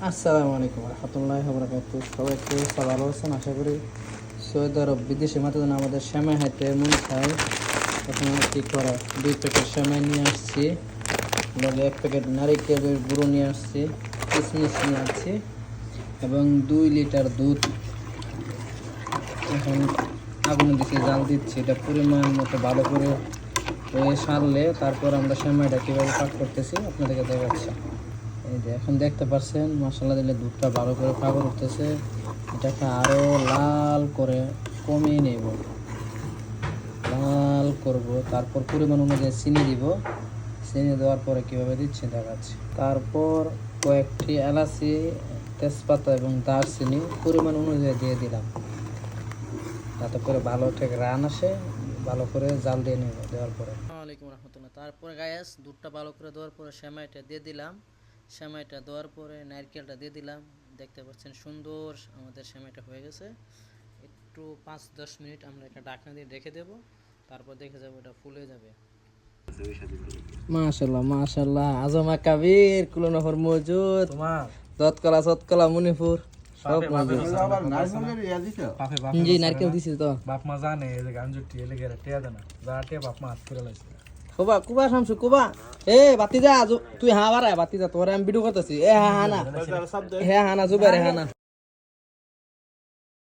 আসসালামু আলাইকুম রহমতুল্লাহি ওয়া বারাকাতুহু। সবাই ভালো আছেন আশা করি। সৌদি আরব বিদেশে মাত্র আমাদের সেমাই হাইতে মন খায়। এখন কি করা, 2 প্যাকেট সেমাই নিয়ে আসছি, লগে 1 প্যাকেট নারিকেলের গুঁড়ো নিয়ে আসছি, কিশমিশ নিয়ে আসছি এবং 2 লিটার দুধ। এখন আগুনে দিচ্ছি, জাল দিচ্ছি। এটা পরিমাণ মতো ভালো করে সারলে তারপর আমরা সেমাইটা কীভাবে পাক করতেছি আপনাদেরকে দেখাচ্ছি। এই যে এখন দেখতে পাচ্ছেন মশলা দিলে দুধটা ভালো করে পাগল উঠতেছে। এটাকে আরও লাল করে কমিয়ে নেব, লাল করব। তারপর পরিমাণ অনুযায়ী চিনি দিব। চিনি দেওয়ার পরে কীভাবে দিচ্ছি দেখাচ্ছি। তারপর কয়েকটি এলাচি, তেজপাতা এবং দারচিনি পরিমাণ অনুযায়ী দিয়ে দিলাম, যাতে করে ভালো ঠিক রান আসে। ভালো করে জাল দিয়ে নেব। দেওয়ার পরে আসসালামু আলাইকুম রহমতুল্লাহ। তারপরে গায়াস দুধটা ভালো করে দেওয়ার পরে সেমাইটা দিয়ে দিলাম। সেমাইটা দেওয়ার পরে নারকেলটা দিয়ে দিলাম। দেখতে পাচ্ছেন সুন্দর আমাদের সেমাইটা হয়ে গেছে। একটু 5-10 মিনিট আমরা একটা ঢাকনা দিয়ে রেখে দেব, তারপর দেখে যাবো এটা ফুলে যাবে। মাশাআল্লাহ মাশাআল্লাহ, আজমা কাবির কুলনহর মজুদ, দতকলা সতকলা মণিপুর সব মজুদ। জি নারকেল দিছি তো বাপ মা জানে এই যে গান জুটি এলে গেলে টিয়া দেনা যাতে বাপ মা হাত করে লাইছে। কুবা কুবা শামসু কুবা, এ বাতি যা তুই হা বাড়ায় বাতি যা, তোরে আমি ভিডিও করতেছি। এ হা হানা, হ্যাঁ হানা জুবাইর হানা।